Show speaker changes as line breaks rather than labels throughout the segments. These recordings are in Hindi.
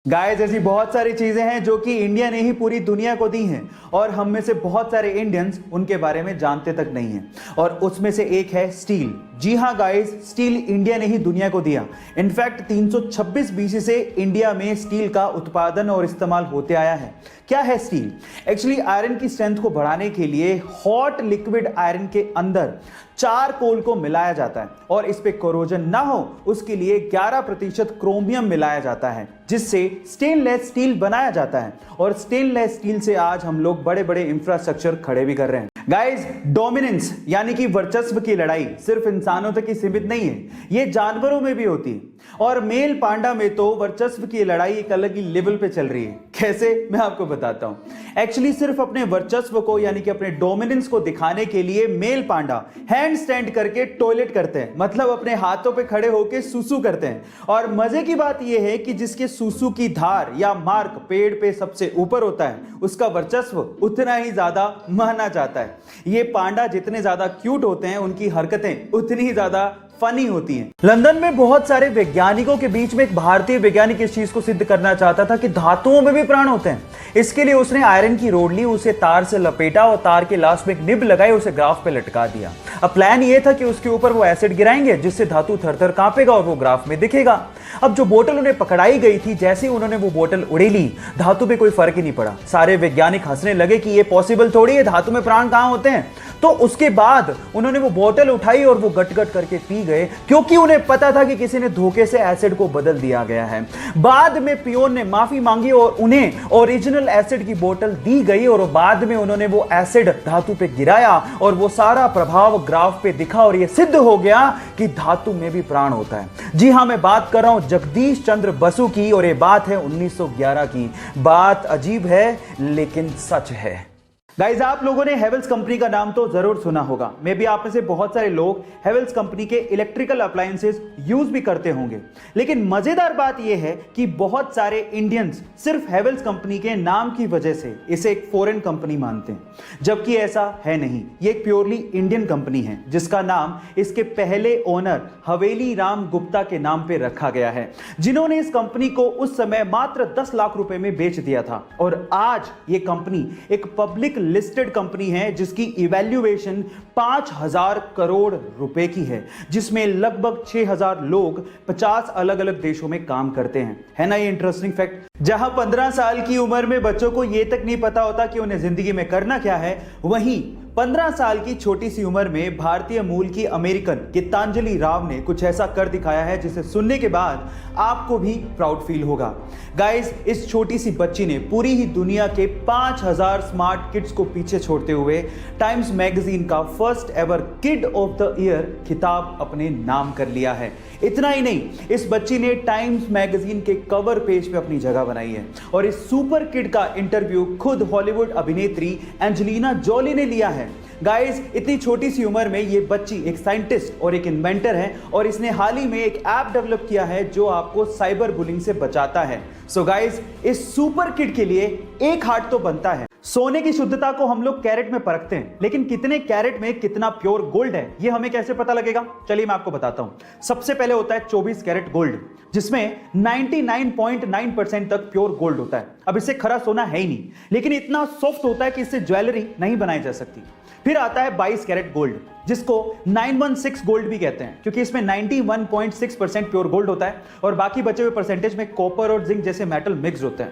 गाइस, ऐसी बहुत सारी चीजें हैं जो कि इंडिया ने ही पूरी दुनिया को दी हैं और हम में से बहुत सारे इंडियंस उनके बारे में जानते तक नहीं हैं। और उसमें से एक है स्टील। जी हाँ गाइस, स्टील इंडिया ने ही दुनिया को दिया। इनफैक्ट 326 बीसी से इंडिया में स्टील का उत्पादन और इस्तेमाल होते आया है। क्या है स्टील? एक्चुअली आयरन की स्ट्रेंथ को बढ़ाने के लिए हॉट लिक्विड आयरन के अंदर चारकोल को मिलाया जाता है और इस पे कोरोजन ना हो उसके लिए 11% क्रोमियम मिलाया जाता है, जिससे स्टेनलेस स्टील बनाया जाता है। और स्टेनलेस स्टील से आज हम लोग बड़े बड़े इंफ्रास्ट्रक्चर खड़े भी कर रहे हैं। गाइस, डोमिनेंस यानी कि वर्चस्व की लड़ाई सिर्फ इंसानों तक ही सीमित नहीं है, ये जानवरों में भी होती है। और मेल पांडा में तो वर्चस्व की लड़ाई एक अलग ही लेवल पे चल रही है। कैसे, मैं आपको बताता हूं। एक्चुअली सिर्फ अपने वर्चस्व को यानी कि अपने डोमिनेंस को दिखाने के लिए मेल पांडा हैंड स्टैंड करके टॉयलेट करते हैं, मतलब अपने हाथों पे खड़े होकर सुसु करते हैं। और मजे की बात यह है कि जिसके सुसु की धार या मार्क पेड़ पे सबसे ऊपर होता है, उसका वर्चस्व उतना ही ज्यादा माना जाता है। ये पांडा जितने ज्यादा क्यूट होते हैं, उनकी हरकतें उतनी ही ज्यादा फनी होती हैं। लंदन में बहुत सारे वैज्ञानिकों के बीच में एक भारतीय वैज्ञानिक इस चीज को सिद्ध करना चाहता था कि धातुओं में भी प्राण होते हैं। इसके लिए उसने आयरन की रोड ली, उसे तार से लपेटा और तार के लास्ट में एक निब लगाई, उसे ग्राफ पे लटका दिया। अब प्लान ये था कि उसके ऊपर वो एसिड गिराएंगे जिससे धातु थर-थर कांपेगा और वो ग्राफ में दिखेगा। अब जो बोतल उन्हें पकड़ाई गई थी, जैसे ही उन्होंने वो बोतल उड़ेली, धातु पे कोई फर्क ही नहीं पड़ा। सारे वैज्ञानिक हंसने लगे कि ये पॉसिबल थोड़ी है, धातु में प्राण कहां होते हैं। तो उसके बाद उन्होंने वो बोतल उठाई और वो गट-गट करके पी गए, क्योंकि उन्हें पता था कि किसी ने धोखे से एसिड को बदल दिया गया है। बाद में पियोन ने माफी मांगी और उन्हें ओरिजिनल एसिड की बोतल दी गई और बाद में उन्होंने वो एसिड धातु पे गिराया और वो सारा प्रभाव ग्राफ पे दिखा और ये सिद्ध हो गया कि धातु में भी प्राण होता है। जी हां, मैं बात कर रहा हूं जगदीश चंद्र बसु की और ये बात है 1911 की। बात अजीब है लेकिन सच है। गाइज, आप लोगों ने हेवेल्स कंपनी का नाम तो जरूर सुना होगा। मे बी आप में से बहुत सारे लोग हेवेल्स कंपनी के इलेक्ट्रिकल अप्लायंसेस यूज भी करते होंगे। लेकिन मजेदार बात यह है कि बहुत सारे इंडियंस सिर्फ हेवेल्स कंपनी के नाम की वजह से इसे एक फॉरेन कंपनी मानते हैं, जबकि ऐसा है नहीं। ये एक प्योरली इंडियन कंपनी है जिसका नाम इसके पहले ओनर हवेली राम गुप्ता के नाम पे रखा गया है, जिन्होंने इस कंपनी को उस समय मात्र 10 लाख रुपए में बेच दिया था। और आज ये कंपनी एक पब्लिक लिस्टेड कंपनी है जिसकी इवैल्यूएशन 5000 करोड़ रुपए की है, जिसमें लगभग 6000 लोग 50 अलग अलग देशों में काम करते हैं। है ना ये इंटरेस्टिंग फैक्ट? जहां 15 साल की उम्र में बच्चों को यह तक नहीं पता होता कि उन्हें जिंदगी में करना क्या है, वहीं 15 साल की छोटी सी उम्र में भारतीय मूल की अमेरिकन गीतांजलि राव ने कुछ ऐसा कर दिखाया है जिसे सुनने के बाद आपको भी प्राउड फील होगा। गाइस, इस छोटी सी बच्ची ने पूरी ही दुनिया के 5000 स्मार्ट किड्स को पीछे छोड़ते हुए टाइम्स मैगजीन का first ever kid of the year खिताब अपने नाम कर लिया है। इतना ही नहीं, इस बच्ची ने टाइम्स मैगजीन के कवर पेज पे अपनी जगह बनाई है। और इस सुपर किड का इंटरव्यू खुद हॉलीवुड अभिनेत्री एंजेलिना जोली ने लिया है। गाइस, इतनी छोटी सी उम्र में ये बच्ची एक साइंटिस्ट और एक इन्वेंटर है और इसने हाल ही में एक ऐप डेवलप किया है जो आपको साइबर बुलिंग से बचाता है। सो गाइस, इस सुपर किड के लिए एक हार्ट तो बनता है। सोने की शुद्धता को हम लोग कैरेट में परखते हैं, लेकिन कितने कैरेट में कितना प्योर गोल्ड है ये हमें कैसे पता लगेगा? चलिए मैं आपको बताता हूं। सबसे पहले होता है 24 कैरेट गोल्ड, जिसमें 99.9% तक प्योर गोल्ड होता है। अब इससे खरा सोना है ही नहीं, लेकिन इतना सॉफ्ट होता है कि इससे ज्वेलरी नहीं बनाई जा सकती। फिर आता है 22 कैरेट गोल्ड, जिसको 916 गोल्ड भी कहते हैं, क्योंकि इसमें 91.6% प्योर गोल्ड होता है और बाकी बचे हुए परसेंटेज में कॉपर और जिंक जैसे मेटल मिक्स होते हैं।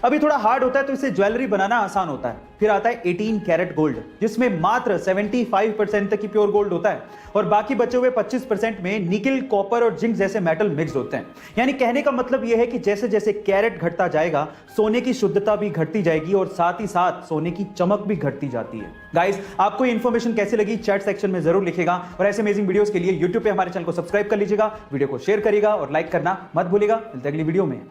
अभी थोड़ा हार्ड होता है तो इससे ज्वेलरी बनाना आसान होता है। फिर आता है 18 कैरेट गोल्ड, जिसमें मात्र 75% तक ही प्योर गोल्ड होता है और बाकी बचे हुए 25% में निकल, कॉपर और जिंक जैसे मेटल मिक्स होते हैं। यानी कहने का मतलब यह है कि जैसे जैसे कैरेट घटता जाएगा, सोने की शुद्धता भी घटती जाएगी और साथ ही साथ सोने की चमक भी घटती जाती है। गाइस, आपको ये इंफॉर्मेशन कैसी लगी चैट सेक्शन में जरूर लिखेगा और ऐसे अमेजिंग वीडियोस के लिए यूट्यूब पे हमारे चैनल को सब्सक्राइब कर लीजिएगा, वीडियो को शेयर करिएगा और लाइक करना मत भूलिएगा। मिलते हैं अगली वीडियो में।